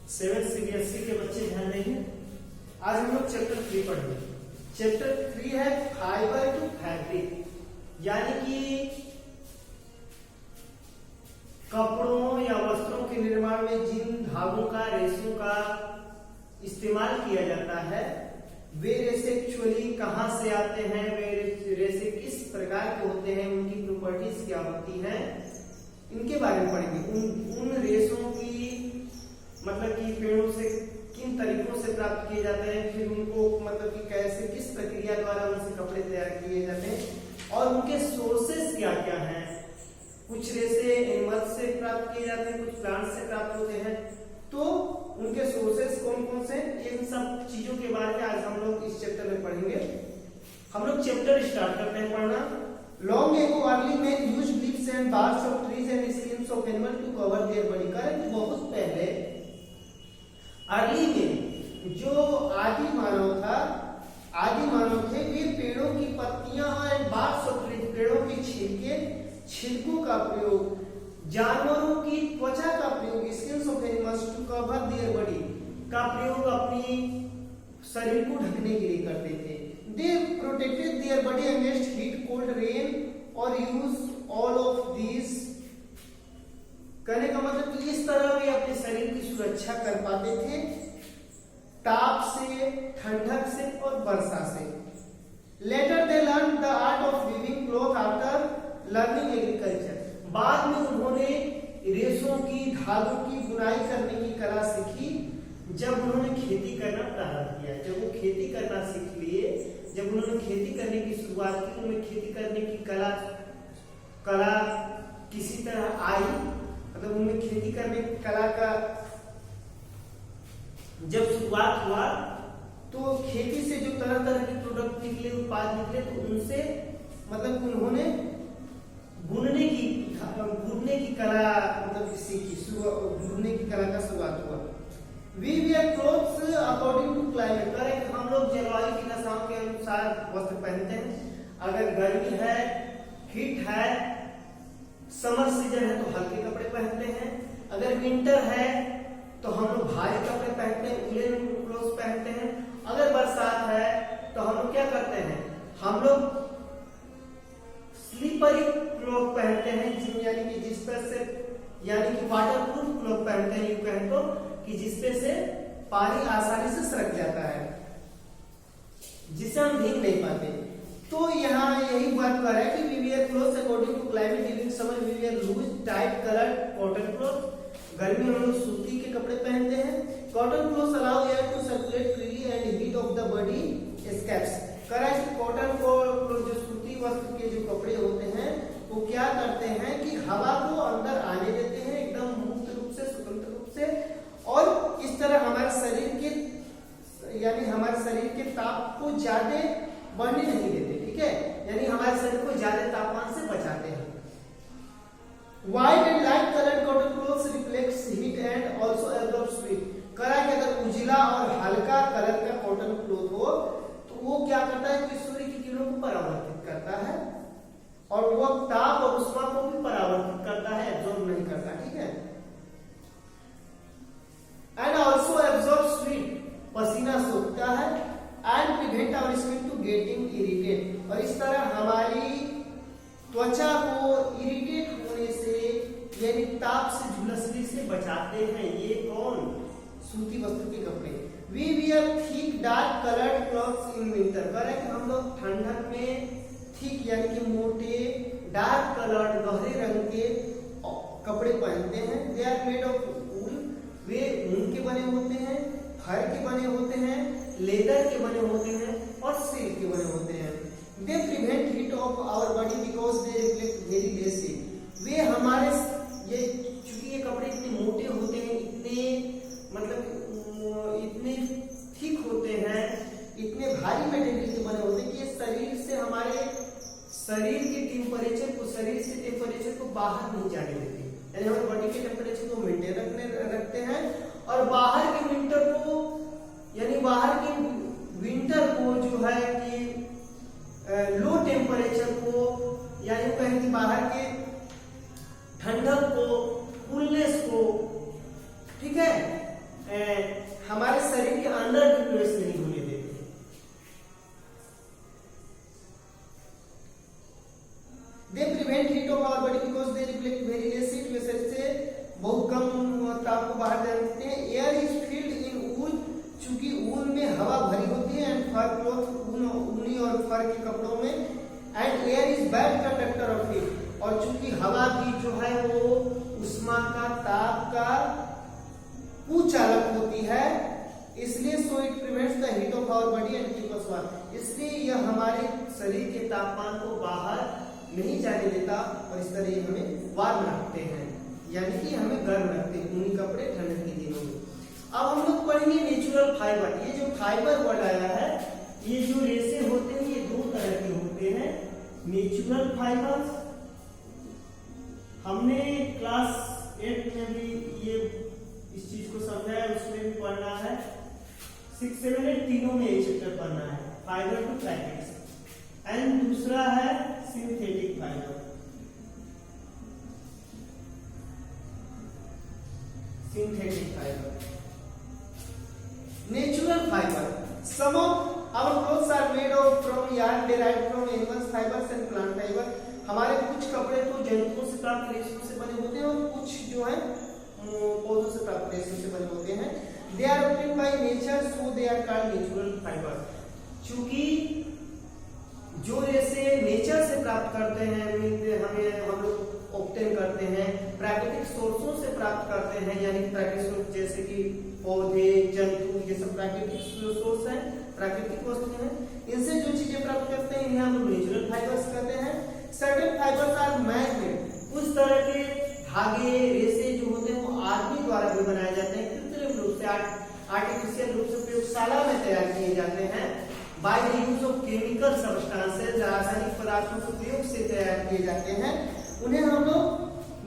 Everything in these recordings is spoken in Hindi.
7 CBSE के बच्चे ध्यान देंगे। आज हम लोग चैप्टर 3 पढ़ेंगे। चैप्टर 3 है फाइबर टू फैब्रिक, यानी कि कपड़ों या वस्त्रों के निर्माण में जिन धागों का, रेशों का इस्तेमाल किया जाता है वे रेशे एक्चुअली कहाँ से आते हैं, वे रेशे किस प्रकार के होते हैं, उनकी प्रॉपर्टीज क्या होती हैं, इनके बारे में पढ़ेंगे। उन रेशों की मतलब कि पेड़ों से किन तरीकों से प्राप्त किए जाते हैं, फिर उनको मतलब कि कैसे किस प्रक्रिया द्वारा उनसे कपड़े तैयार किए जाते हैं और उनके सोर्सेस क्या क्या हैं। कुछ रेशे एनिमल्स से प्राप्त किए जाते हैं, कुछ प्लांट से प्राप्त होते हैं, तो उनके सोर्सेस कौन कौन से, इन सब चीजों के बारे में आज हम लोग इस चैप्टर में पढ़ेंगे। हम लोग चैप्टर स्टार्ट करते हैं पढ़ना। Long ago early man used leaves and barks of trees and skins of animal to cover their body. Correct, बहुत पहले अर्ली में जो आदि मानव थे वे पेड़ों की पत्तियां और बार्क्स ऑफ ट्रीज, पेड़ों के छिलकों का प्रयोग, जानवरों की त्वचा का प्रयोग, skins of animals to cover their body का प्रयोग अपनी शरीर को ढकने के लिए करते थे। They protected their body against heat, cold, rain और यूज ऑल ऑफ दीज। कहने का मतलब कि इस तरह वे अपने शरीर की सुरक्षा कर पाते थे ताप से, ठंडक से और वर्षा से। Later they learn the art of weaving cloth after learning agriculture. बाद में उन्होंने रेशों की, धागों की बुनाई करने की कला सीखी जब उन्होंने खेती करना प्रारंभ किया। जब वो खेती करना सीख लिए, जब उन्होंने खेती करने की शुरुआत की, उनमें खेती करने की कला किसी तरह आई, मतलब उनमें खेती करने की कला का जब शुरुआत हुआ तो खेती से जो तरह तरह के प्रोडक्ट निकले, उत्पाद निकले, तो उनसे मतलब उन्होंने बुनने की कला मतलब सीखी, बुनने की कला का शुरुआत हुआ। We wear clothes according to climate। Correct, हम लोग जलवायु की दशाओं के अनुसार वस्त्र पहनते हैं। अगर गर्मी है, हीट है, समर सीजन है तो हल्के कपड़े पहनते हैं। अगर विंटर है तो हम लोग भारी कपड़े पहनते हैं, वूलन क्लोथ्स पहनते हैं। अगर बरसात है तो हम लोग क्या करते हैं, हम लोग स्लीपरी क्लॉथ पहनते हैं, यानी कि जिस पर से यानी कि वाटर प्रूफ क्लॉथ पहनते हैं, यूं कहें तो कि जिसपे से पानी आसानी से सरक जाता है, जिसे हम भीग नहीं पाते। तो यहाँ यही बात कर रहा है कि we wear clothes according to climate. During summer we wear loose tight coloured cotton cloth. गर्मी में हम लोग सूती के कपड़े पहनते हैं। Cotton clothes allow air to circulate freely and heat of the body escapes. Correct, cotton को जो सूती वस्त्र के जो कपड़े होते हैं वो क्या करते हैं कि हवा को अंदर आने देते हैं एकदम मुक्त रूप से, स्वतंत्र रूप से, और इस तरह हमारे शरीर के ताप को ज्यादा बढ़ने नहीं देते। ठीक है, यानी हमारे शरीर को ज्यादा तापमान से बचाते हैं। White and light coloured cotton clothes reflects heat and also absorbs heat. करा कि अगर उजला और हल्का कलर का कॉटन क्लॉथ हो तो वो क्या करता है कि सूर्य की किरणों को परावर्तित करता है और वो ताप और उष्मा को भी परावर्तित करता है, एब्जॉर्ब नहीं करता। ठीक है, एंड आल्सो एब्जॉर्ब्स हीट, पसीना सोखता है, and prevent our skin to getting irritate. और इस तरह हमारी त्वचा को इरिटेट होने से यानी ताप से झुलसने से बचाते हैं। ये कौन? सूती वस्त्र के कपड़े। We wear thick dark coloured clothes in winter. Correct, हम लोग ठंडक में थिक यानी कि मोटे, डार्क कलर्ड गहरे रंग के कपड़े पहनते हैं। They are made of wool. वे ऊन के बने होते हैं, फर के बने होते हैं, लेदर के बने होते हैं और सिल्क के बने होते हैं। They prevent heat of our body because they reflect very less heat. वे हमारे चूंकि ये कपड़े इतने मोटे होते हैं, इतने थिक होते हैं, इतने भारी मटेरियल के बने होते हैं कि ये शरीर से हमारे शरीर के टेम्परेचर को बाहर नहीं जाने देते, यानी हमारे बॉडी के टेम्परेचर को मेंटेन रखते हैं और बाहर के विंटर को जो है कि लो टेम्परेचर को, यानी कहें कि बाहर के ठंडक को, कूलनेस को, ठीक है, बाहर जाने देते हैं। एयर इज फील्ड इन वूल, चूंकि वूल में हवा भरी होती है, एंड फर क्लॉथ, ऊनी और फर के कपड़ों में, and air is bad conductor of heat, और चूंकि हवा भी जो है वो उष्मा का, ताप का कुचालक होती है, इसलिए so it prevents the heat of our body and keep us warm, इसलिए यह हमारे शरीर के तापमान को बाहर नहीं जाने देता और इस तरह हमें वार्म रखते हैं, यानी कि हमें गर्म रखते हैं, ऊनी कपड़े ठंड के दिनों में। अब हम लोग पढ़ेंगे नेचुरल फाइबर। ये जो फाइबर वर्ड आया है, ये जो रेशे होते हैं ये दो तरह के होते हैं। नेचुरल फाइबर हमने क्लास 8 में भी ये इस चीज को समझा है, उसमें भी पढ़ना है, 6, 7, 8 तीनों में एक चैप्टर पढ़ना है, फाइबर टू पैकेट्स। एंड दूसरा है synthetic fibre. Synthetic fibre, natural fibre, some of our clothes are made of from yarn derived from animals fibres and plant fibre. हमारे कुछ कपड़े तो जंतुओं से प्राप्त रेशों से बने होते हैं और कुछ जो है पौधों से प्राप्त रेशों से बने होते हैं। They are obtained by nature, so they are called natural fibre. चूंकि जो रेशे नेचर से प्राप्त करते हैं, हम लोग ऑब्टेन करते हैं, प्राकृतिक सोर्सों से प्राप्त करते हैं, यानी प्राकृतिक सोर्स जैसे कि पौधे, जंतु, ये सब प्राकृतिक सोर्स हैं, प्राकृतिक वस्तुएं हैं, इनसे जो चीजें प्राप्त करते हैं इन्हें हम लोग नेचुरल फाइबर्स कहते हैं। Certain fibres are man made, कुछ तरह के धागे, रेशे जो होते हैं वो आदमी द्वारा भी बनाए जाते हैं, कृत्रिम रूप से, आर्टिफिशियल रूप से प्रयोगशाला में तैयार किए जाते हैं। By the use of chemical substances, रासायनिक पदार्थों के प्रयोग से तैयार किए जाते हैं। उन्हें हम लोग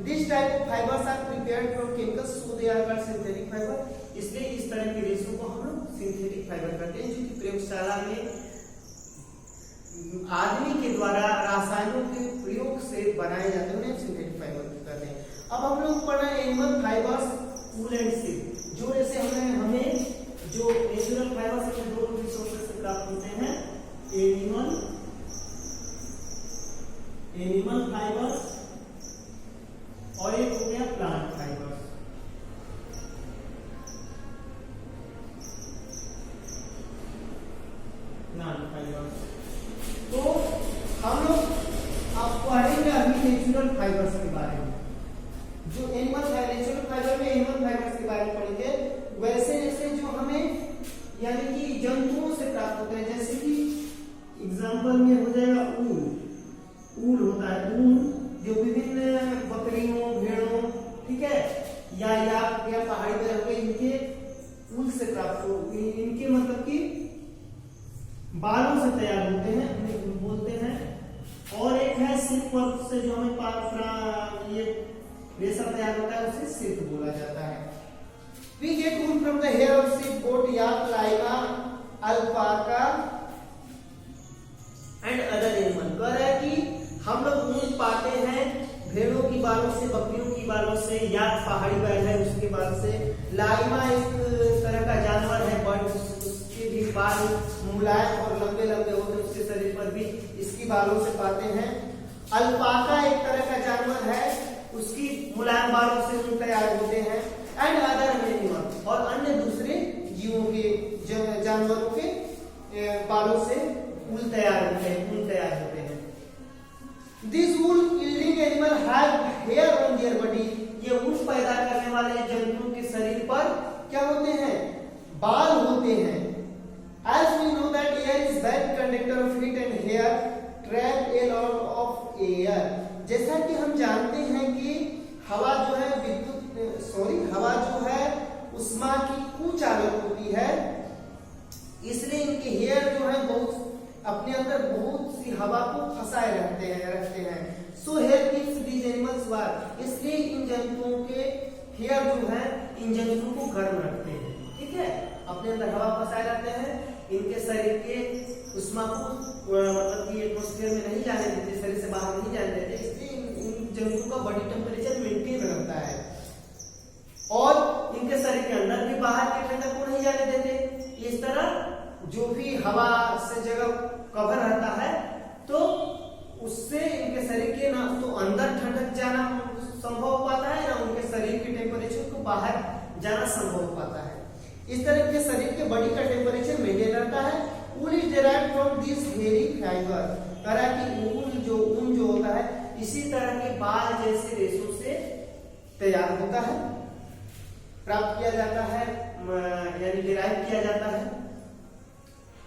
this type of fibres are prepared from chemicals, so they are called synthetic fibre. इसलिए इस तरह के रेशों को हम लोग सिंथेटिक फाइबर कहते हैं, जो कि प्रयोगशाला में आदमी के द्वारा रासायनों के प्रयोग से बनाए जाते हैं, उन्हें सिंथेटिक फाइबर कहते हैं। अब हम लोग पढ़ा animal fibres, wool and silk. जो जैसे हमें जो नेचुरल फाइबर्स हैं दो रिसोर्सेज से प्राप्त होते हैं, एनिमल फाइबर्स और एक हो गया प्लांट फाइबर्स। प्लांट फाइबर्स तो हम लोग अब पढ़ेंगे अभी नेचुरल फाइबर्स के बारे में। जो एनिमल नेचुरल फाइबर में एनिमल फाइबर्स के बारे में पढ़ेंगे, वैसे जैसे जो हमें यानी कि जंतुओं से प्राप्त होते हैं, जैसे कि एग्जांपल में हो जाएगा ऊन। ऊन होता है, ऊन जो विभिन्न बकरियों, भेड़ों, ठीक है, या पहाड़ी में रहते इनके ऊन से प्राप्त हो, इनके मतलब कि बालों से तैयार होते हैं, उन्हें बोलते हैं। और एक है सिल्क वर्क से जो हमें ये रेशा तैयार होता है, उसे सिल्क बोला जाता है। We get wool from the hair of sheep, goat, yak, llama, alpaca and other animal। कह रहा है कि हम लोग ऊन पाते हैं भेड़ों की बालों से, बकरियों की बालों से, याक पहाड़ी बैल है उसके बाल से, लाइमा एक तरह का जानवर है, बर्ड, उसके भी बाल मुलायम और लंबे लंबे होते हैं, उसके शरीर पर भी इसकी बालों से पाते हैं। अल्पाका एक तरह का जानवर है, उसकी मुलायम बालों से ऊन तैयार होते हैं। एंड अदर एनिमल, और अन्य दूसरे जीवों के, जानवरों के बालों से ऊन तैयार होते हैं, this wool yielding animal have hair on their body. ये ऊन पैदा करने वाले जंतुओं के शरीर पर क्या होते हैं? बाल होते हैं। As we know that air is bad conductor of heat and hair trap a lot of air। जैसा कि हम जानते हैं कि हवा जो है हवा जो है उष्मा की कुचालक होती है, इसलिए इनके हेयर जो है बहुत अपने अंदर बहुत सी हवा को फंसाए रखते हैं। So here keeps these animals warm, इसलिए इन जंतुओं के हेयर जो है इन जंतुओं को गर्म रखते हैं, ठीक है, अपने अंदर हवा फंसाए रहते हैं, इनके शरीर के उष्मा को मतलब कि एटमॉस्फेयर में नहीं जाने देते, शरीर से बाहर नहीं जाने देते, इसलिए इन जंतुओं का बॉडी टेम्परेचर मेंटेन रहता है और इनके शरीर के अंदर भी बाहर के ठंडक को नहीं जाने देते। इस तरह जो भी हवा से जगह कवर रहता है तो उससे इनके शरीर के ना तो अंदर ठंडक जाना संभव हो पाता है, ना उनके शरीर के टेम्परेचर को बाहर जाना संभव हो पाता है। इस तरह के शरीर के बॉडी का टेम्परेचर मेंटेन रहता है। ऊन is derived from this hairy fibre, कह रहा है कि ऊन जो होता है इसी तरह के बाल जैसे रेशों से तैयार होता है, प्राप्त किया जाता है, यानी डिराइव किया जाता है।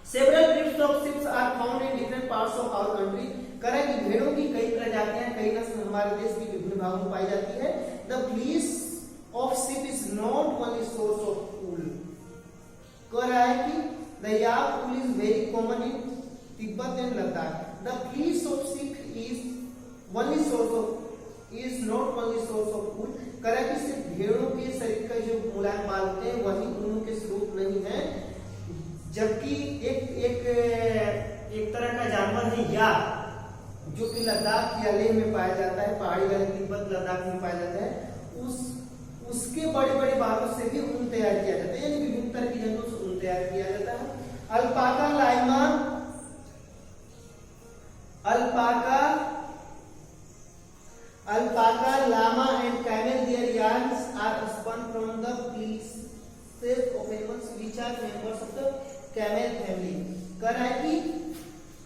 Several breeds of ships are found in different parts of our country, कह रहा है कि भेड़ों की कई प्रजातियां, कई नस्ल हमारे देश के विभिन्न भागों में पाई जाती है। The fleece of ship is not only source of wool, कह रहा है कि the yak wool is very common in Tibet and Ladakh. The fleece of ship is only source of is not only source of wool, कह रहा है कि सिर्फ भेड़ों के शरीर का जो मुलायम बाल होते हैं वही ऊन के स्रोत नहीं है, जबकि एक तरह का जानवर है याक, जो कि लद्दाख या लेह में पाया जाता है, पहाड़ी वाले तिब्बत लद्दाख में पाया जाता है, उसके बड़े बड़े बालों से भी ऊन तैयार किया जाता है, यानी विभिन्न तरह की जंतुओं से ऊन तैयार किया जाता है। Alpaca llama and camel, their yarns are spun from the fleeces of animals which are members of the camel family, कह रहा है कि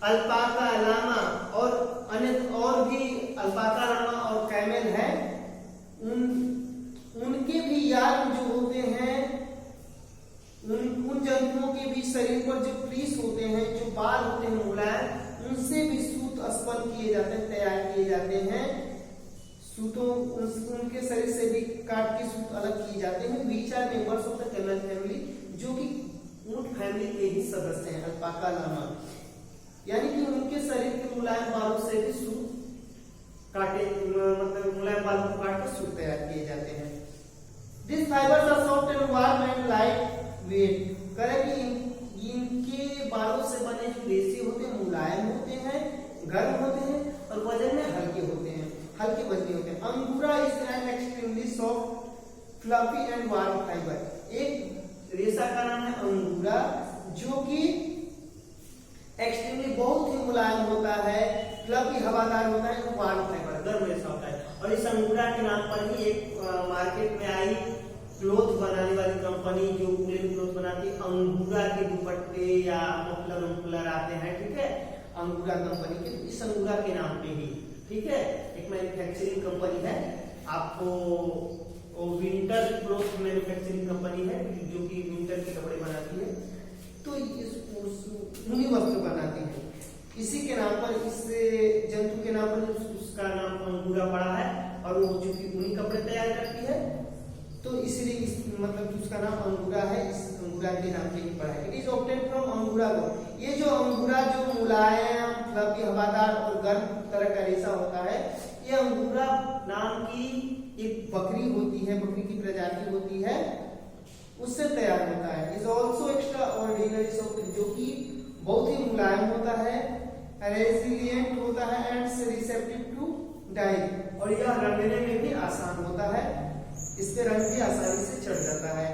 अल्पाका लामा और अन्य और भी अल्पाका लामा और कैमल है, उनके भी यार्न जो होते हैं, उन जंतुओं के भी शरीर पर जो फ्लीस होते हैं, जो बाल होते हैं मुलायम, उनसे भी सूत स्पन किए जाते हैं, तैयार किए जाते हैं। सूतों उनके शरीर से भी काट के सूत अलग किए जाते हैं। Which are members of the camel family, जो कि ऊंट फैमिली के ही सदस्य हैं, अल्पाका लामा, यानी कि उनके शरीर के मुलायम बालों से भी सूत काटे, मतलब मुलायम बालों को काट कर सूत तैयार किए जाते हैं। This fibres are soft and warm and light weight, कह कि इनके बालों से बने जो रेशे होते हैं मुलायम होते हैं, गर्म होते हैं और वजन में हल्के होते हैं, हल्के वजनी होते हैं। अंगूरा is an extremely soft fluffy and warm fibre, एक रेशा का नाम है अंगूरा, जो कि एक्सट्रीमली बहुत ही मुलायम होता है, फ्लफी हवादार होता है, वार्म फाइबर गर्म रेशा होता है। और इस अंगूरा के नाम पर ही एक मार्केट में आई क्लोथ बनाने वाली कंपनी जो वूलन क्लोथ बनाती है, अंगूरा के दुपट्टे या मफलर आते हैं, ठीक है, अंगूरा कंपनी के, इस अंगूरा के नाम पे ही, ठीक है, एक मैन्युफैक्चरिंग कंपनी है। आपको विंटर क्लोथ मैन्युफैक्चरिंग कंपनी है जो कि विंटर के कपड़े बनाती है, तो ऊनी वस्त्र बनाती है। इसी के नाम पर, इस जंतु के नाम पर उसका नाम अंगूरा पड़ा है, और वो जो कि ऊनी कपड़े तैयार करती है, तो इसलिए मतलब उसका नाम अंगूरा है, इस अंगूरा के नाम से ही पड़ा है। इट इज ऑब्टेन फ्रॉम अंगूरा गोट, ये जो अंगूरा जो मुलायम फ्लफी हवादार और गर्म तरह का रेशा होता है, ये अंगूरा नाम की एक बकरी होती है, बकरी की प्रजाति होती है, उससे तैयार होता है। Is also extra ordinary soft, जो कि बहुत ही मुलायम होता है, रेसिलिएंट होता है एंड रिसेप्टिव टू डाई, और यह रंगने में भी आसान होता है, इस पे रंग भी आसानी से चढ़ जाता है।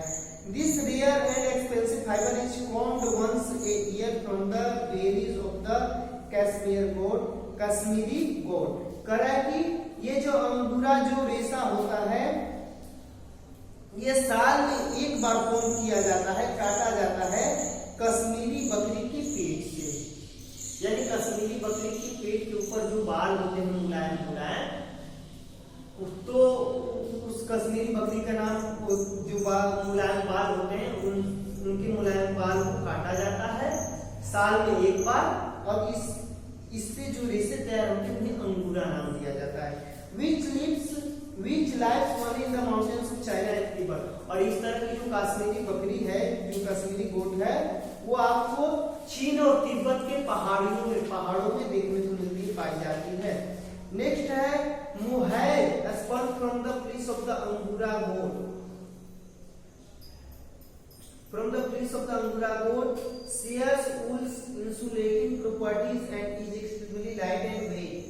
This rare and expensive fibre is formed once a year from the berries of the Kashmiri goat, कह रहा है कि ये जो अंगूरा जो रेशा होता है, ये साल में एक बार फॉर्म किया जाता है, काटा जाता है कश्मीरी बकरी की पेट से, यानी कश्मीरी बकरी की पेट के ऊपर जो बाल होते हैं मुलायम मुलायम, तो उस कश्मीरी बकरी का नाम, जो मुलायम बाल होते हैं उनके मुलायम बाल को काटा जाता है साल में एक बार, और इससे जो रेशे तैयार होते हैं उन्हें अंगूरा नाम दिया जाता है। which lives only in the mountains of China and Tibet, और इस तरह की जो कश्मीरी बकरी है, जो कश्मीरी गोट है, वो आपको चीन और तिब्बत के पहाड़ों में देखने को मिलती पाई जाती है। नेक्स्ट है mohair, sperm from the fleece of the अंगूरा गोट। From the fleece of the angora goat, shears wool's insulating properties and is extremely light and weight.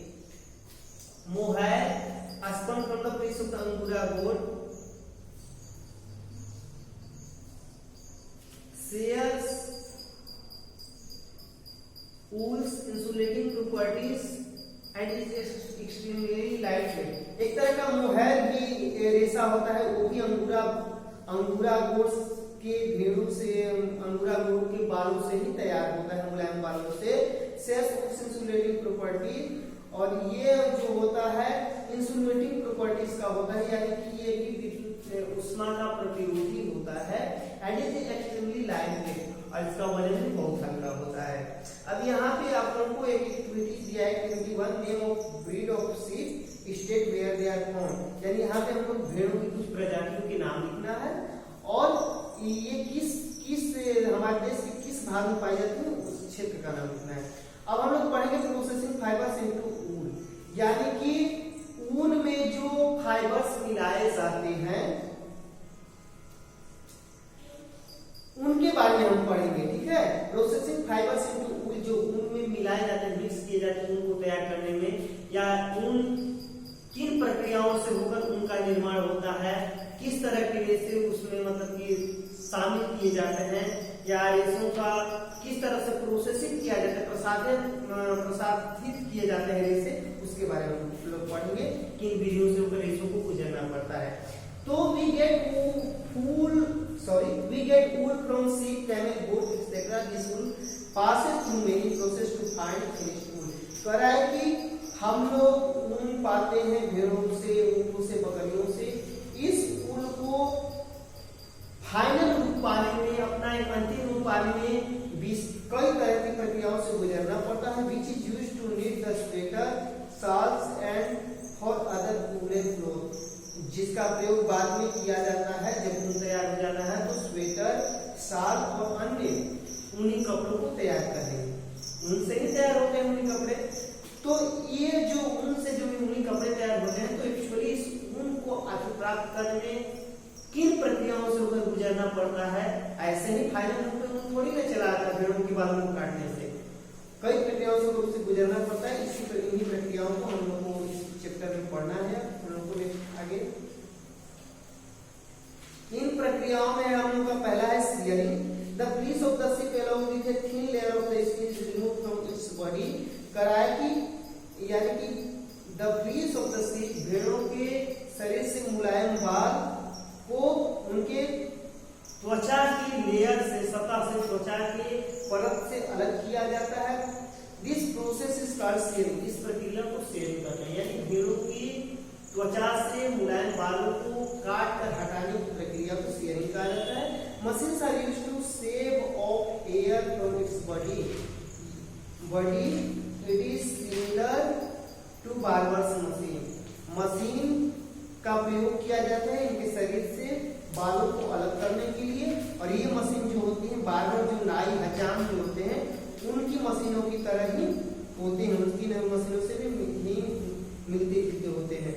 Mohair, spun from the fleece of the angora goat, shears wool's insulating properties and is extremely light weight. एक तरह का मोहायर भी रेशा होता है, वो भी अंगूरा अंगूरा गोट्स के भेड़ों से, अंगूरा गोट के बालों से ही तैयार होता है, मुलायम बालों से। सेल्स ऑफ इंसुलेटिंग प्रॉपर्टी, और ये जो होता है इंसुलेटिंग प्रॉपर्टीज का होता है, यानी कि ये विद्युत उष्मा का प्रतिरोधी होता है। And it is extremely light weight, और इसका वजन भी बहुत हल्का होता है। अब यहाँ पे आप लोगों को एक एक्टिविटी दिया है 21 name of breed of sheep state where they are found, यानी यहाँ पे हम लोग भेड़ों की कुछ प्रजातियों के नाम लिखना है और ये किस हमारे देश के किस भाग में पाई जाती है उस क्षेत्र का नाम लिखना है। अब हम लोग पढ़ेंगे प्रोसेसिंग फाइबर्स इनटू वूल, यानी कि ऊन में जो फाइबर्स मिलाए जाते हैं उनके बारे में हम पढ़ेंगे, ठीक है। प्रोसेसिंग फाइबर्स इनटू वूल, जो ऊन में मिलाए जाते हैं, मिक्स किए जाते हैं ऊन को तैयार करने में, या ऊन किन प्रक्रियाओं से होकर ऊन का निर्माण होता है, किस तरह के रेशे उसमें मतलब कि शामिल किए जाते हैं, या रेशों का किस तरह से प्रोसेसिंग किया जाता है, प्रसारित किए जाते हैं रेशे, उसके बारे में हम लोग पढ़ेंगे। किन विधियों से होकर रेशों को गुजरना पड़ता है। तो we get wool from sheep, camel, goat, etc. This wool passes through many processes to find finished wool। कह रहा है कि हम लोग ऊन पाते हैं भेड़ों से, ऊँटों से, बकरियों से। इस ऊन को फाइनल रूप पाने में, अपना एक अंतिम रूप पाने में कई तरह की प्रक्रियाओं से गुजरना पड़ता है। Which is used to need the sweater, shawls and for other woollen cloth, जिसका प्रयोग बाद में किया जाता है जब ऊन तैयार हो जाता है तो स्वेटर, शाल और अन्य ऊनी कपड़ों को तैयार करने, ऊन से ही तैयार होते हैं ऊनी कपड़े। तो ये जो ऊन से जो ऊनी कपड़े तैयार होते हैं, तो एक्चुअली इस ऊन को प्राप्त करने में किन प्रक्रियाओं से होकर गुजरना पड़ता है। ऐसे ही फाइनल रूप में ऊन थोड़ी ना चला आता है भेड़ों के बालों को काटने से, कई प्रक्रियाओं से उससे गुजरना पड़ता है। इन्हीं प्रक्रियाओं को हम लोग को इस चैप्टर में पढ़ना है। हम लोग को आगे इन प्रक्रियाओं में हम लोग का पहला है shearing. The fleece of the sheep along with a thin layer of the skin is removed from its body। कराया कि यानी कि the fleece of the sheep, भेड़ों के शरीर से मुलायम बाल को उनके त्वचा की लेयर से, सतह से, त्वचा के परत से अलग किया जाता है। This process is called sharing. इस प्रक्रिया को शेयरिंग कहते हैं, यानी भेड़ों की त्वचा से मुलायम बालों को काट कर हटाने की प्रक्रिया को शेयरिंग कहा जाता है। Machines are used to shave off hair from its body. It is similar to barbers machine. Machine का प्रयोग किया जाता है इनके शरीर से बालों को अलग करने के लिए, और ये मशीन जो होती है बार्बर, जो नाई हजाम जो होते हैं, उनकी मशीनों की तरह ही होते हैं, उनकी मशीनों से भी मिलते जुलते होते हैं।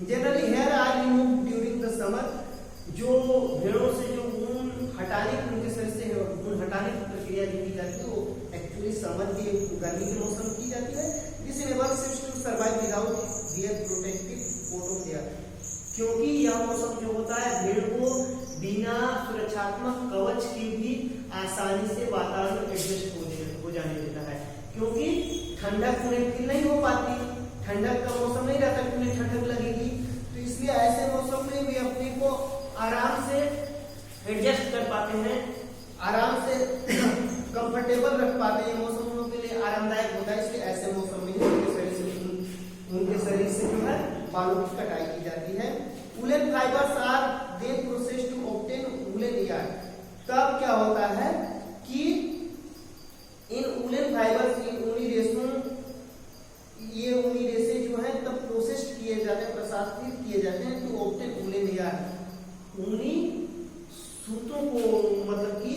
Generally hair are removed during the summer. जो भेड़ों से जो ऊन हटाने की, उनके शरीर से ऊन हटाने की प्रक्रिया जो की जाती है वो एक्चुअली समर के, गर्मी के मौसम में की जाती है। This enables it to survive without wear protective coat of hair, क्योंकि यह मौसम जो होता है भेड़ को बिना सुरक्षात्मक कवच के भी आसानी से वातावरण एडजस्ट हो जाने देता है, क्योंकि ठंडक उन्हें फील नहीं हो पाती, ठंडक का मौसम नहीं रहता कि उन्हें ठंडक लगेगी, तो इसलिए ऐसे मौसम में वे अपने को आराम से एडजस्ट कर पाते हैं, आराम से कंफर्टेबल रख पाते हैं। मौसम उनके लिए आरामदायक होता है, इसलिए ऐसे मौसम में उनके शरीर से जो है बालों की कटाई की जाती है। Woollen fibres are then processed to obtain woollen yarn. तब क्या होता है कि इन वूलन फाइबर्स, इन ऊनी रेशों, ये ऊनी रेशे जो है तब प्रोसेस्ड किए जाते हैं, प्रसारित किए जाते हैं टू ऑब्टेन वूलन यार्न। ऊनी सूतों को मतलब कि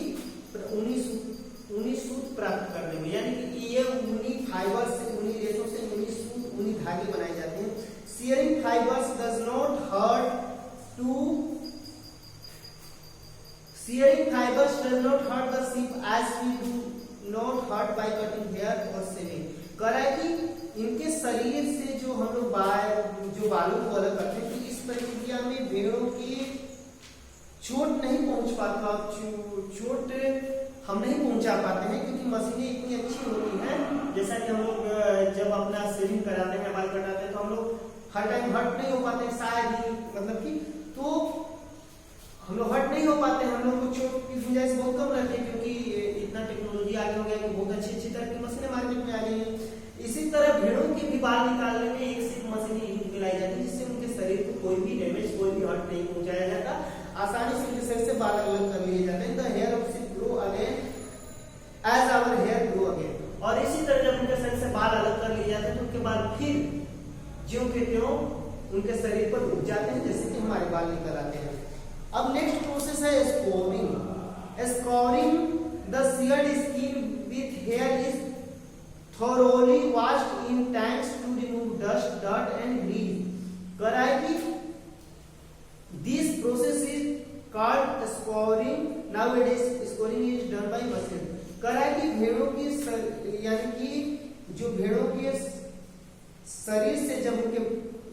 ऊनी सूत प्राप्त करने में, यानी कि ये ऊनी फाइबर से, ऊनी रेशों से ऊनी सूत, ऊनी धागे बनाए जाते हैं। Shearing fibers does not hurt the sheep as we do not hurt by cutting hair or shaving। कह रहा है कि इनके शरीर से जो हम लोग बालों को अलग करते हैं, तो इस प्रक्रिया में भेड़ों की चोट नहीं पहुंच पाता, चोट हम नहीं पहुंचा पाते हैं, क्योंकि मशीनें इतनी अच्छी होती हैं। जैसा कि हम लोग जब अपना शेविंग कराते हैं, बाल कटाते हैं, तो हम लोग हर टाइम हर्ट नहीं हो पाते शायद ही, मतलब कि तो हम लोग हट नहीं हो पाते, हम लोग को चोट की गुंजाइश बहुत कम रहती है, क्योंकि इतना टेक्नोलॉजी आगे हो गया कि बहुत अच्छी तरह की मशीनें मार्केट में आ गई है। इसी तरह भेड़ों के भी बाल निकालने में एक से एक मशीनें यूज में लाई जाती है, जिससे उनके शरीर को कोई भी डैमेज, कोई भी हर्ट नहीं पहुंचाया जाता, आसानी से उनके शरीर से बाल अलग कर लिए जाते हैं। The hair of sheep grow again as our hair grow again. और इसी तरह जब उनके शरीर से बाल अलग कर लिए जाते हैं तो उसके बाद फिर ज्यों के त्यों उनके शरीर पर उग जाते हैं, जैसे कि हमारे बाल निकल आते हैं। अब नेक्स्ट प्रोसेस है scoring. Scoring the sheared skin with hair is thoroughly washed in tanks to remove dust, dirt and grease. कराएगी। This process is called scoring. Nowadays scoring is done by machine. कराएगी भेड़ों की यानी कि जो भेड़ों के शरीर से, जब उनके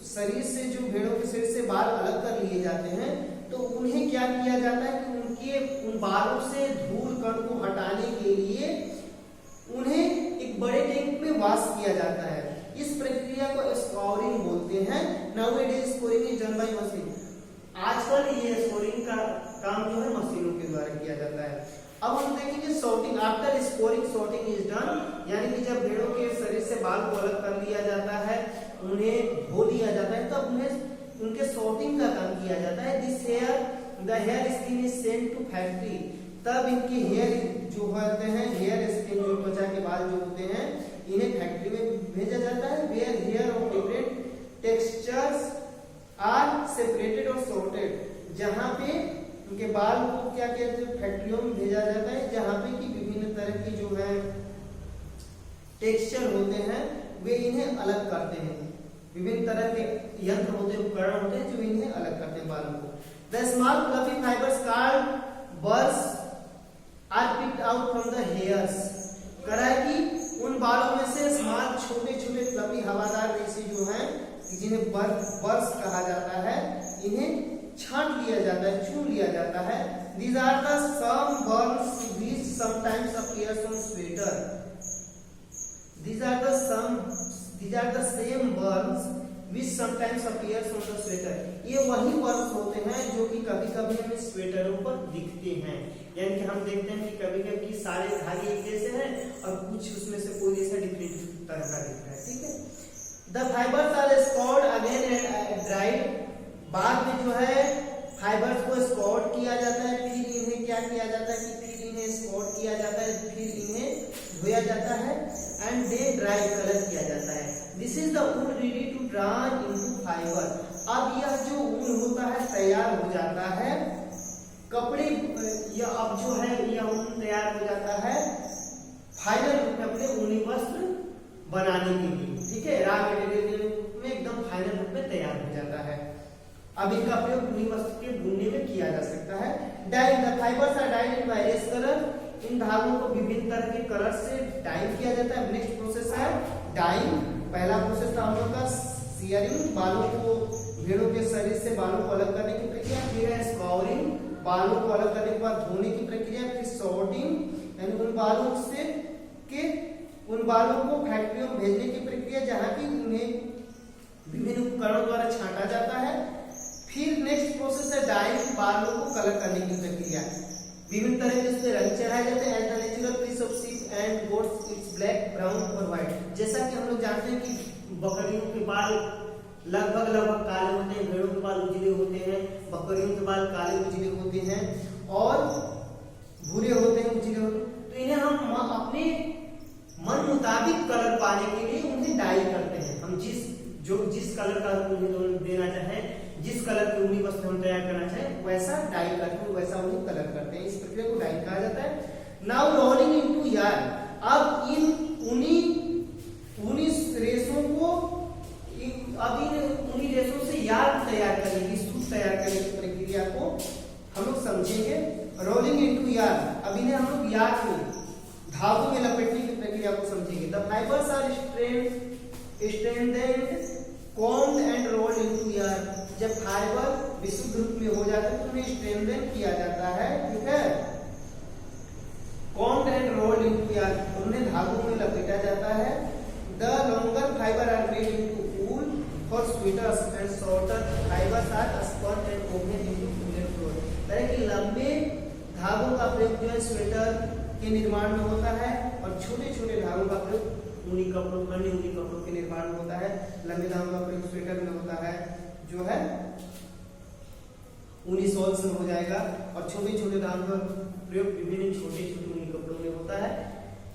शरीर से जो भेड़ों के शरीर से बाल अलग कर लिए जाते हैं तो उन्हें क्या किया जाता है कि उनके उन बालों से धूल कण को हटाने के लिए उन्हें एक बड़े टैंक में वॉश किया जाता है। इस प्रक्रिया को स्कोरिंग बोलते हैं। Nowadays scoring is done by machine. आजकल ये स्कोरिंग का काम जो है मशीनों के द्वारा किया जाता है। अब हम देखेंगे sorting. After scoring sorting is done, यानी कि जब भेड़ों के शरीर से बाल को अलग कर लिया जाता है, उन्हें धो दिया जाता है, तब उन्हें उनके सॉर्टिंग का काम किया जाता है। This hair the hair skin is sent to factory. तब इनकी हेयर जो होते हैं, हेयर स्किन जो त्वचा के बाल जो होते हैं, इन्हें फैक्ट्री में भेजा जाता है। Where hair of different textures are separated और सॉर्टेड। जहां पे उनके बाल को क्या कहते हैं, फैक्ट्रियों में भेजा जाता है, जहां पे कि विभिन्न तरह की जो है टेक्सचर होते हैं वे इन्हें अलग करते हैं। विभिन्न तरह के यंत्र होते हैं, उपकरण होते हैं जो इन्हें अलग करते हैं बालों को। The small fluffy fibres called burrs are picked out from the hairs. कराएगी उन बालों में से स्मॉल छोटे छोटे फ्लफी हवादार रेशे जो हैं, जिन्हें बर्स कहा जाता है, इन्हें छांट लिया जाता है, चुन लिया जाता है। These are the some burns which sometimes appears on sweater. These are the same burns which sometimes appears on the sweater. ये वही बर्न्स होते हैं जो कि कभी-कभी हमें स्वेटरों पर दिखते हैं। यानी कि हम देखते हैं कि कभी-कभी सारे धागे एक जैसे हैं और कुछ उसमें से कोई जैसा डिफरेंट तरह का दिखता है। ठीक है। The fibers are scored again and dried. बाद में जो है फाइबर्स को स्कॉट किया जाता है, फिर इन्हें क्या किया जाता है कि फिर इन्हें स्कॉट किया जाता है, फिर इन्हें धोया जाता है एंड देन ड्राई कलर किया जाता है। This is the wool ready to drawn into fibre. अब यह जो ऊन होता है तैयार हो जाता है कपड़े, यह अब जो है यह ऊन तैयार हो जाता है फाइनल रूप में अपने ऊनी वस्त्र बनाने के लिए। ठीक है, रॉ मटेरियल में एकदम फाइनल रूप में तैयार हो जाता है। अब इनका प्रयोग ऊनी वस्त्र के बुनने में किया जा सकता है। Dyeing the fibres are dyed in various colour. इन धागों को विभिन्न तरह के कलर से डाइंग किया जाता है। नेक्स्ट प्रोसेस है डाइंग। पहला प्रोसेस था हम लोग का शियरिंग, बालों को भेड़ों के शरीर से बालों को अलग करने की प्रक्रिया। फिर है स्कॉरिंग, बालों को अलग करने के बाद धोने की प्रक्रिया। फिर सॉर्टिंग, यानी उन बालों को फैक्ट्रियों में भेजने की प्रक्रिया, जहां की उन्हें विभिन्न उपकरणों द्वारा छांटा जाता है। फिर नेक्स्ट प्रोसेस है डाइंग, बालों को कलर करने की प्रक्रिया। विभिन्न तरह के इसमें रंग चढ़ाए जाते हैं। As the natural piece of sheep and goats it's black, brown और व्हाइट। जैसा कि हम लोग जानते हैं कि बकरियों के बाल लगभग काले होते हैं, भेड़ों के बाल उजले होते हैं, बकरियों के बाल काले उजले होते हैं और भूरे होते हैं, उजले होते हैं। तो इन्हें हम अपने मन मुताबिक कलर पाने के लिए उन्हें डाई करते हैं। हम जिस कलर का उन्हें देना चाहें, जिस कलर की ऊनी वस्त्र हम तैयार करना चाहें, वैसा डाई करके वैसा उन्हें कलर करते हैं। इस प्रक्रिया को डाई कहा जाता है। Now rolling into yarn. अब इन ऊनी रेशों को ऊनी रेशों से यार्न तैयार करने की, सूत तैयार करने की प्रक्रिया को हम लोग समझेंगे। Rolling into yarn. अब इन्हें हम लोग यार्न में, धागों में लपेटने की प्रक्रिया को समझेंगे। The fibres are strengthened, combed and rolled into yarn. जब फाइबर विशुद्ध रूप में हो जाता है तो उन्हें स्ट्रेंथेन किया जाता है। ठीक है, combed and rolled into yarn, उन्हें धागों में लपेटा जाता है। The longer fibre are made into wool for sweaters and shorter fibres are spun and woven into woollen cloth. धागों का प्रयोग जो है स्वेटर के निर्माण में होता है और छोटे छोटे धागों का प्रयोग ऊनी कपड़ों के निर्माण में होता है। लंबे धागों का प्रयोग स्वेटर में होता है जो है ऊनी शॉल्स में हो जाएगा और छोटे छोटे धागों का प्रयोग विभिन्न छोटे छोटे ऊनी कपड़ों में होता है।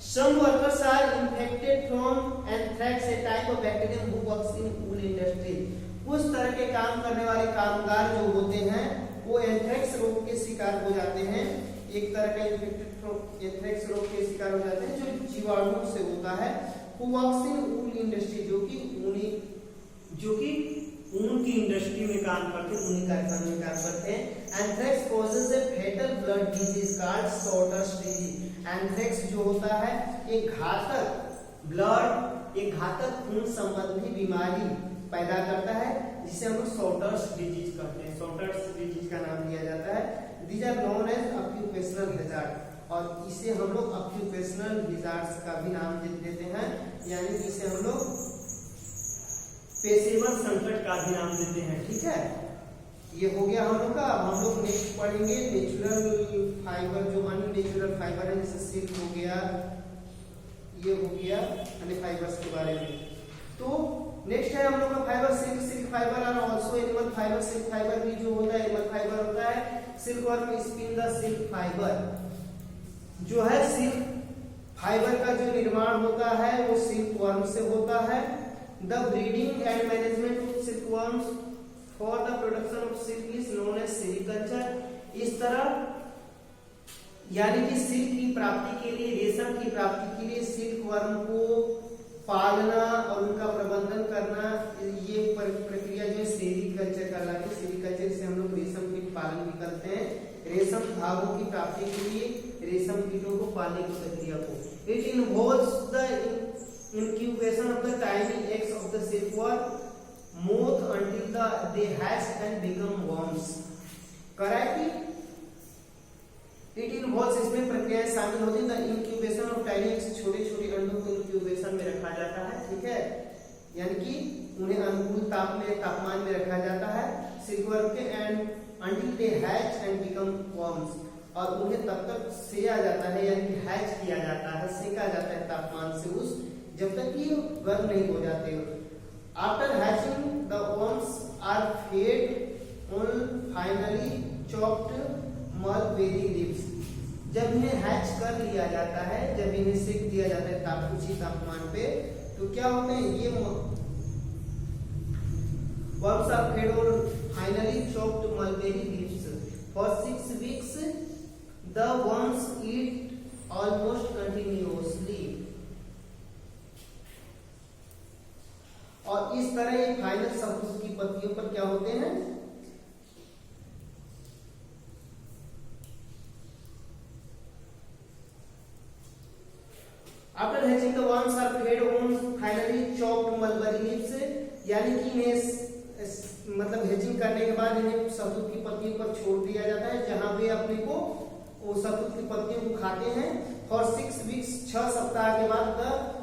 Some workers are infected from anthrax, a type of bacterium who works in wool industry. कुछ तरह के काम करने वाले कामगार जो होते हैं वो एंथ्रेक्स रोग के शिकार हो जाते हैं। एक तरह का एंथ्रेक्स रोग के शिकार हो जाते हैं जो जीवाणु से होता है। Who works in wool industry, जो कि ऊन की इंडस्ट्री में काम करते हैं, ऊनी कारखाने में काम करते हैं। Anthrax causes a fatal blood disease called Sotter's disease. Anthrax जो होता है एक घातक खून संबंधी बीमारी पैदा करता है जिसे हम लोग सॉटर्स डिजीज कहते हैं। सॉटर्स डिजीज का नाम दिया जाता है। These are known as occupational hazard और इसे हम लोग occupational hazards का भी नाम देते हैं, यानी इसे हम लोग पेशेवर संकट का भी नाम देते हैं। ठीक है, ये हो गया हम लोग का। अब हम लोग नेक्स्ट पढ़ेंगे नेचुरल फाइबर, जो अननेचुरल फाइबर है, जैसे सिल्क हो गया, ये हो गया अन्य फाइबर्स के बारे में। तो नेक्स्ट है हम लोग का फाइबर सिल्क फाइबर और also animal fibre. Silk fibre भी जो होता है एनिमल फाइबर होता है। Silk worm spin the silk fibre जो है सिल्क फाइबर का जो निर्माण होता है वो सिल्क वर्म से होता है। The breeding and management of silk worms for the production of silk is known as sericulture. इस तरह यानी कि सिल्क की प्राप्ति के लिए, रेशम की प्राप्ति के लिए सिल्क वर्म को पालना और उनका प्रबंधन करना, ये प्रक्रिया जो है सेरिकल्चर कहलाती है। सेरिकल्चर से हम लोग रेशम कीट पालन भी करते हैं। रेशम धागों की प्राप्ति के लिए रेशम कीटों को पालने की प्रक्रिया को। It involves the incubation of the tiny eggs of the silkworm moth until they hatch and become worms। Correct, it involves इसमें प्रक्रियाएं शामिल होती हैं। The incubation of tiny eggs, छोटे छोटे अंडों को इंक्यूबेशन में रखा जाता है। ठीक है, यानी कि उन्हें अनुकूल तापमान में रखा जाता है सिल्कवर्म के। And until they hatch and become worms, और उन्हें तब तक सेया जाता है यानी कि हैच किया जाता है, सेका जाता है तापमान से उस जब तक कि गर्म नहीं हो जाते। After hatching the worms are fed on finely chopped mulberry leaves. जब इन्हें हैच कर लिया जाता है, जब इन्हें सेक दिया जाता है उसी तापमान पे, तो क्या होते हैं ये worms are fed on finely chopped mulberry leaves for 6 weeks। The worms eat almost continuously. और इस तरह ये फाइनल शहतूत की पत्तियों पर क्या होते हैं, after hatching the worms are fed on finely chopped mulberry leaves, यानी कि इन्हें मतलब हैचिंग करने के बाद इन्हें शहतूत की पत्तियों पर छोड़ दिया जाता है, जहां पे अपने को वो शहतूत की पत्तियों को खाते हैं। फॉर 6 weeks, 6 सप्ताह के बाद the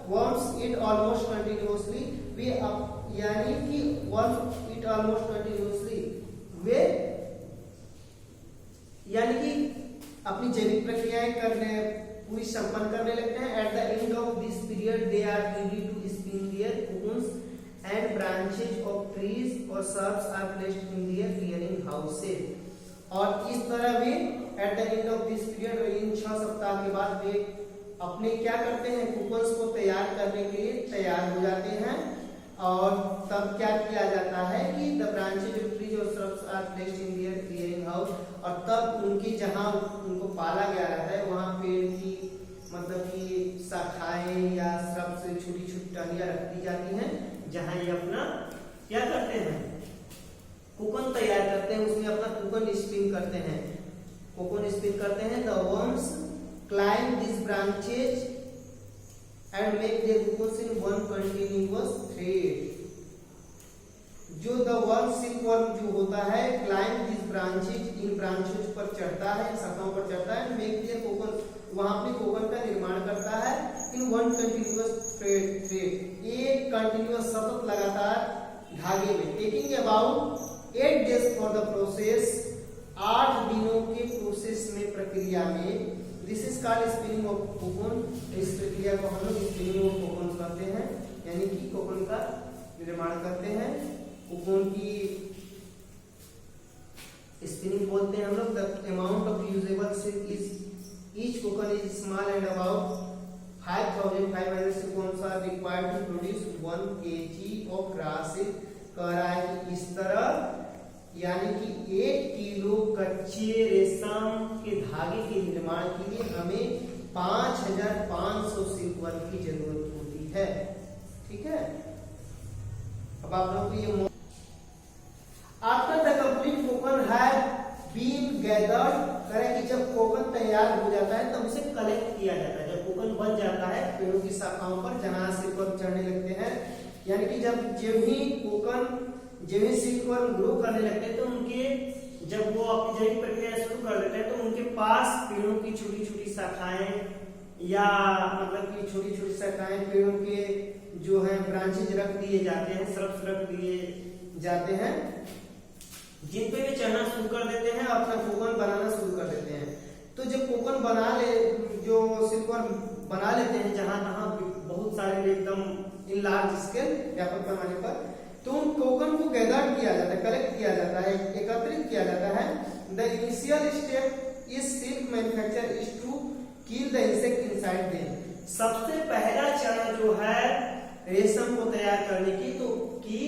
worms eat almost continuously. वे यानी कि वर्म ईट ऑलमोस्ट कंटिन्यूअसली, वे यानी कि अपनी जैविक प्रक्रियाएं करने पूरी संपन्न करने लगते हैं। At the end of this period they are ready to spin their cocoons and branches of trees और shrubs are placed in their rearing houses. और इस तरह वे at the end of this period, इन 6 सप्ताह के बाद वे अपने क्या करते हैं, कोकून्स को तैयार करने के लिए तैयार हो जाते हैं। और तब क्या किया जाता है कि द ब्रांचेज ऑफ ट्रीज और shrubs are placed in their rearing house, और तब उनकी जहां उनको पाला गया रहता है वहां पेड़ की मतलब कि शाखाएं या श्रब्स छोटी छोटी टहनियां रख दी जाती हैं, जहां ये अपना क्या करते हैं, कोकून तैयार करते हैं, उसमें अपना कोकून स्पिन करते हैं, कोकून स्पिन करते हैं। The worms climb this branches and make their cocoons in one continuous thread। जो द वर्म सिल्क वर्म जो होता है climb this branches, in branches पर चढ़ता है, इन शाखाओं पर चढ़ता है। मेक देयर कोकून, वहां अपने कोकून का निर्माण करता है। इन वन कंटिन्यूअस थ्रेड, एक कंटिन्यूअस सतत लगातार धागे में। Taking about 8 days for the process, 8 दिनों के प्रोसेस में प्रक्रिया प्रक्रिया में, this is called spinning of cocoon. इस प्रक्रिया को हम लोग स्पिनिंग ऑफ कोकून कहते हैं, यानी कि कोकून का निर्माण करते हैं। कोकून की स्पिनिंग बोलते हैं हम लोग। The amount of usable silk is each cocoon is small and about 5500 silkworms are required to produce 1 kg of raw silk. कह रहा है कि इस तरह यानी कि 1 किलो कच्चे रेशम के धागे के निर्माण के लिए हमें 5500 सिल्कवर्म की जरूरत होती है। ठीक है, अब आप लोग को ये after the complete cocoon have been gathered, करें कि जब कोकून तैयार हो जाता है तब उसे कलेक्ट किया जाता है। जब कोकून बन जाता है पेड़ों की शाखाओं पर जहां सिल्कवर्म चढ़ने लगते हैं, यानी कि जब ही सिल्कवर्म ग्रो करने लगते हैं तो उनके जब वो अपनी जैविक प्रक्रिया शुरू कर देते हैं तो उनके पास पेड़ों की छोटी छोटी शाखाएं या मतलब कि छोटी छोटी शाखाएं पेड़ों के जो है ब्रांचेज रख दिए जाते हैं, श्रफ्स रख दिए जाते हैं, जिन पे वे चढ़ना शुरू कर देते हैं, अपना कोकून बनाना शुरू कर देते हैं। तो जब कोकून जो सिल्कवर्म बना लेते हैं जहां तहां बहुत सारे एकदम इन लार्ज स्केल व्यापक पैमाने पर, तो उन कोकून को गैदर किया जाता है, कलेक्ट किया जाता है, एकत्रित किया जाता है। The initial step is silk manufacture is to kill the insect inside them. सबसे पहला चरण जो है रेशम को तैयार करने की तो कि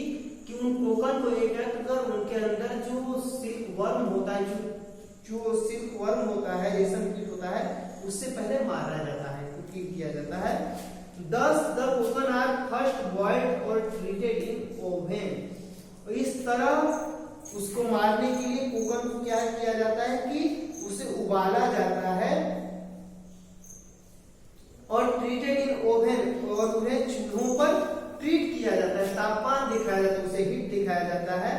उन कोकून को एकत्र कर उनके अंदर जो सिल्क वर्म होता है, जो सिल्क वर्म होता है, रेशम कीट होता है, उससे पहले मारा जाता है, किल किया जाता है। Thus the cocoon are first boiled or treated in oven। इस तरह उसको मारने के लिए कोकून को क्या किया जाता है कि उसे उबाला जाता है और ट्रीटेड इन ओवन, और उन्हें चूल्हों पर ट्रीट किया जाता है, तापमान दिखाया जाता है, उसे हीट दिखाया जाता है।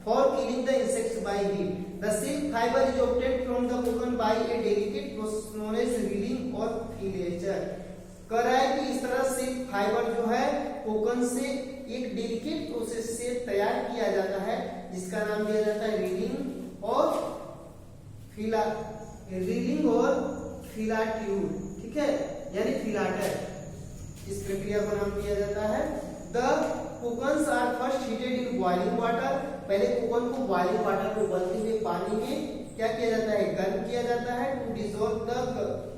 For killing the insects by heat the silk fibre is obtained from the cocoon by a delicate process known as reeling और फिलेचर। कह रहा है कि इस तरह सिल्क फाइबर जो है कोकून से एक डेलिकेट प्रोसेस से तैयार किया जाता है, जिसका नाम दिया जाता है रीलिंग और फिलाट्यूड। ठीक है, यानी फिलाटर, इस प्रक्रिया को नाम दिया जाता है। The cocoons are first heated in boiling water. पहले कोकून को बॉइलिंग वाटर में उबलते हुए पानी में क्या किया जाता है, गर्म किया जाता है to dissolve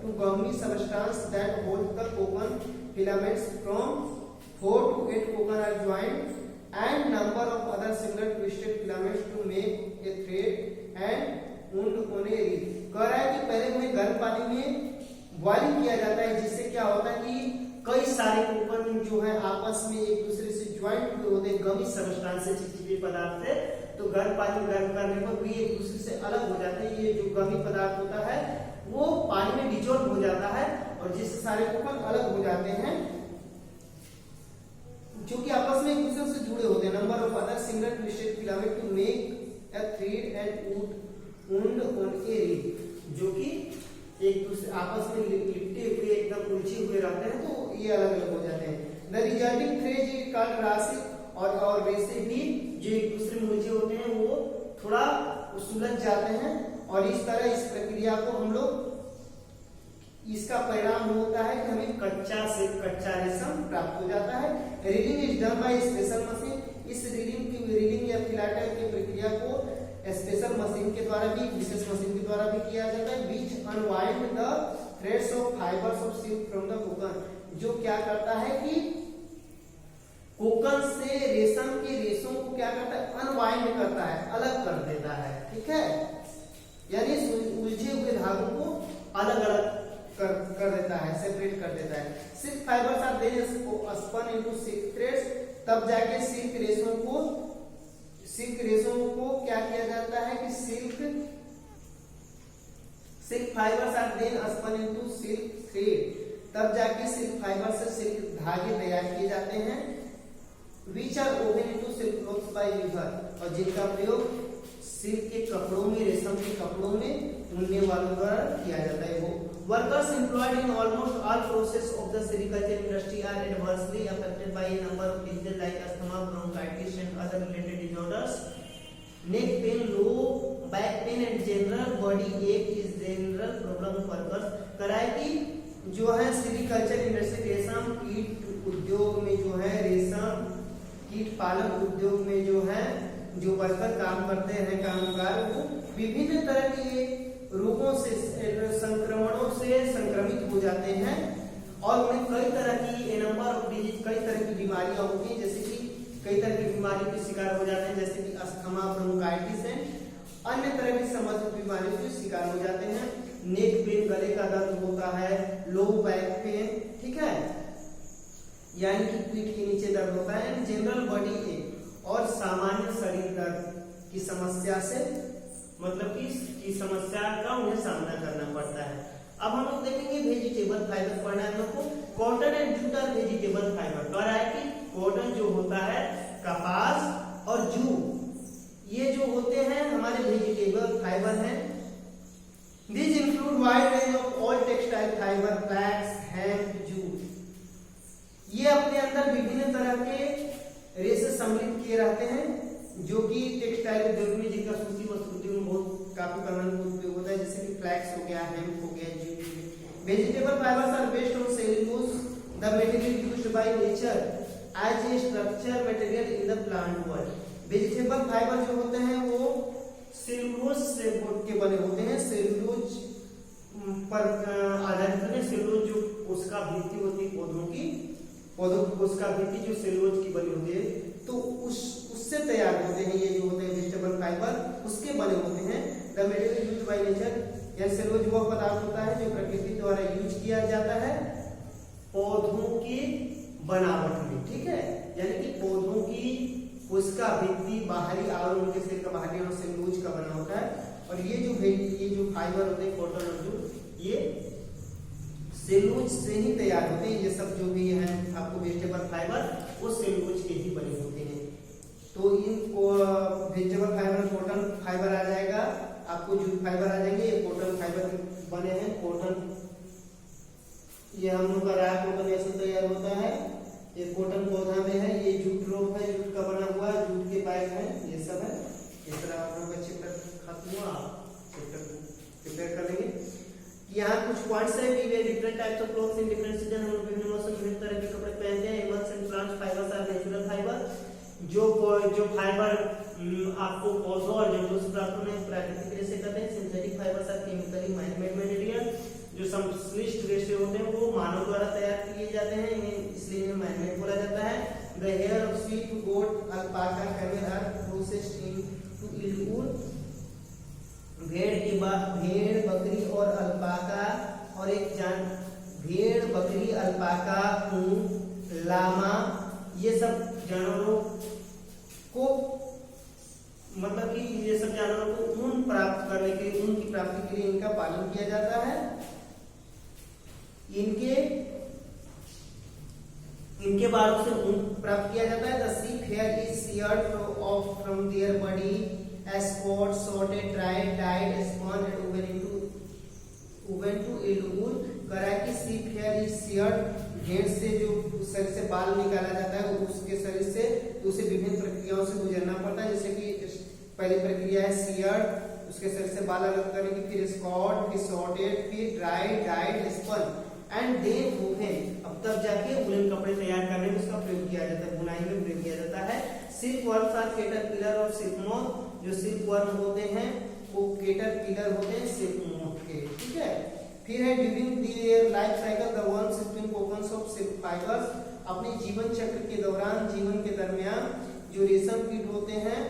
to gummy substance that hold the cocoon filaments from 4 to 8 cocoon are joint and number of other similar twisted filaments to make a thread and wound on a reel. कह रहा है कि पहले उन्हें गर्म पानी में बॉइलिंग किया जाता है, जिससे क्या होता है कि कई सारे कोकून जो है आपस में एक दूसरे से ज्वाइंट हुए होते हैं गमी सब्सटेंस से, चिपचिपे पदार्थ से, तो गर्म पानी गर्म करने पर भी एक दूसरे से अलग हो जाते हैं। ये जो गमी पदार्थ होता है वो पानी में डिजोल्व हो जाता है और जिससे सारे कोकून अलग हो जाते हैं, जो कि आपस में एक दूसरे से जुड़े होते हैं। Number of other similar twisted filament to make a thread and wound on a reel, जो कि एक दूसरे आपस में लिपटे हुए एकदम उलझे हुए रहते हैं, तो ये अलग अलग हो जाते हैं। The resulting thread is called राशि, और वैसे भी जो एक दूसरे में उलझे होते हैं वो थोड़ा सुलझ जाते हैं, और इस तरह इस प्रक्रिया को हम लोग, इसका परिणाम होता है कि हमें कच्चा रेशम प्राप्त हो जाता है। Reeling is done by special machine. इस रीलिंग या फिलाटर की प्रक्रिया को स्पेशल मशीन के द्वारा भी, विशेष मशीन के द्वारा भी किया जाता है। Which unwind the threads of fibres of silk from the cocoon, जो क्या करता है कि कोकून से रेशम के रेशों को क्या करता है, अनवाइंड करता है, अलग कर देता है। ठीक है, यानी उलझे हुए धागों को अलग अलग कर देता है, सेपरेट कर देता है। Silk fibres are then spun into silk threads, तब जाके सिल्क रेशों को क्या किया जाता है कि silk fibres are then spun into silk thread, तब जाके सिल्क फाइबर से सिल्क धागे तैयार किए जाते हैं। Which are woven into silk cloths by weaver, और जिनका प्रयोग सिल्क के कपड़ों में, रेशम के कपड़ों में उनने वालों द्वारा किया जाता है। वो workers employed in almost all process of the sericulture industry are adversely affected by a number of diseases like asthma, bronchitis and other related disorders. Neck pain, low back pain and general body ache is general problem कराए कि जो है सेरिकल्चर इंडस्ट्री रेशम कीट उद्योग में जो है रेशम कीट पालन उद्योग में जो है जो वर्कर काम करते हैं कामगार वो विभिन्न तरह के रोगों से संक्रमणों से संक्रमित हो जाते हैं और उन्हें कई तरह की नंबर ऑफ डिजीज कई तरह की बीमारियां होती हैं, जैसे कि कई तरह की बीमारियों के शिकार हो जाते हैं, जैसे कि अस्थमा ब्रोंकाइटिस है, अन्य तरह की संबंधित बीमारियों के शिकार हो जाते हैं। नेक पेन गले का दर्द होता है, लो बैक पेन, ठीक है, यानी कि पीठ के नीचे दर्द होता है, जनरल बॉडी एक और सामान्य शरीर दर्द की समस्या से मतलब कि समस्या का उन्हें सामना करना पड़ता है। अब हम लोग देखेंगे वेजिटेबल फाइबर पढ़ना है लोग को। Cotton and jute are vegetable fibre. कह रहा है कि कॉटन जो होता है कपास और जूट ये जो होते हैं हमारे वेजिटेबल फाइबर हैं। These include wide range of all textile fiber, flax, hemp, jute। ये अपने अंदर विभिन्न तरह के रेशे सम्मिलित किए रहते हैं जो कि टेक्सटाइल उद्योग में जिनका सूती वस्त्र उद्योग में बहुत काफी परिमाण में उपयोग होता है, जैसे कि फ्लैक्स हो गया, हेम्प हो गया, jute. Vegetable fibres are based on cellulose, the material used by nature as a structure material in the plant world. Vegetable fibre जो होते हैं वो सेल्यूलोज से के बने होते हैं। सेल्यूलोज पर आधारित होते हैं। सेल्यूलोज जो कोशिका भित्ति होती है पौधों की कोशिका भित्ति जो सेल्यूलोज की बनी होती है तो उससे तैयार होते हैं। ये जो होते हैं वेजिटेबल फाइबर उसके बने होते हैं। The material used by nature, यह सेल्यूलोज वह पदार्थ होता है जो प्रकृति द्वारा यूज किया जाता है पौधों की बनावट में, ठीक है, यानी कि पौधों की कोशिका भित्ति बाहरी आवरण उनके शरीर का बाहरी आवरण सेल्यूलोज का बना होता है। और ये जो फाइबर होते हैं कॉटन और जूट ये सेल्यूलोज से ही तैयार होते हैं। ये सब जो भी है आपको वेजिटेबल फाइबर वो सेल्यूलोज के ही बने होते हैं। तो इन वेजिटेबल फाइबर कॉटन फाइबर आ जाएगा, आपको जूट फाइबर आ जाएंगे। ये कॉटन फाइबर बने हैं। कॉटन ये हम लोग का राय कॉटन ऐसे तैयार होता है। ये कॉटन पौधा में है। ये जूट रोप है, जूट का बना हुआ, जूट के बैग है, ये सब है। इस तरह आप लोग का चैप्टर खत्म हुआ, चैप्टर प्रिपेयर कर लेंगे। यहाँ कुछ पॉइंट्स है कि वे different types of clothes in different season, हम लोग विभिन्न मौसम विभिन्न तरह के कपड़े पहनते हैं। Animals and plants fibres are natural fibre. जो फाइबर आपको पौधों और जंगलों से प्राप्त होने प्राकृतिक रेशे कहते हैं। Synthetic fibres are chemically man made material. जो संश्लिष्ट रेशे होते हैं वो मानव द्वारा तैयार किए जाते हैं, इसलिए इन्हें मैन-मेड बोला जाता है। The hair of sheep, goat, alpaca, camel are processed into yield wool. भेड़, बकरी और अल्पाका और भेड़, बकरी, अल्पाका, ऊंट, लामा ये सब जानवरों को मतलब कि ये सब जानवरों को ऊन प्राप्त करने के लिए ऊन की प्राप्ति के लिए इनका पालन किया जाता है। इनके बालों से ऊन प्राप्त किया जाता है। The sheep hair is sheared off from their body as coats, sorted, dried, dyed, spun and woven to yield wool। कराकी शीप हेयर इज sheared, भेड़ से जो शरीर से बाल निकाला जाता है उसके शरीर से उसे विभिन्न प्रक्रियाओं से गुजरना पड़ता है, जैसे कि पहली प्रक्रिया है sheared, उसके शरीर से बाल अलग करने की, फिर स्कॉट, फिर सॉर्टेड, फिर dried, dyed, spun and then woven. अब तब जाके वूलन कपड़े तैयार करने में उसका प्रयोग किया जाता है, बुनाई में प्रयोग किया जाता है। सिल्क वर्म्स आर कैटरपिलर और सिल्क मोथ। जो सिल्क वर्म होते हैं वो कैटरपिलर होते हैं सिल्क मोथ के, ठीक है। फिर है during their life cycle the worms spin cocoons of silk fibres. अपने जीवन चक्र के दौरान, जीवन के दरमियान जो रेशम कीट होते हैं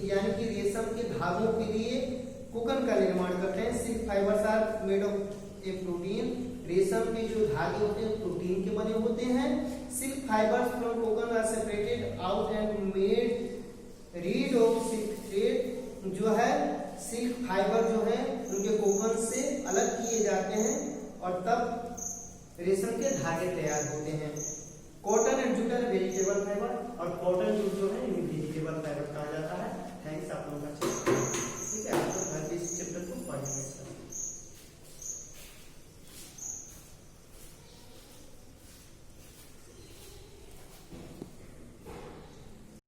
यानी कि रेशम के धागों के लिए कोकन का निर्माण करते हैं। Silk fibres are made of a protein. रेशम के जो धागे होते हैं प्रोटीन के बने होते हैं। Silk fibres from cocoon are separated out and made reed of silk thread. जो है सिल्क फाइबर जो है उनके कोकन से अलग किए जाते हैं और तब रेशम के धागे तैयार होते हैं। Cotton and jute are vegetable fibre और कॉटन जूट जो है वेजिटेबल फाइबर कहा जाता है। थैंक्स आप लोगों का।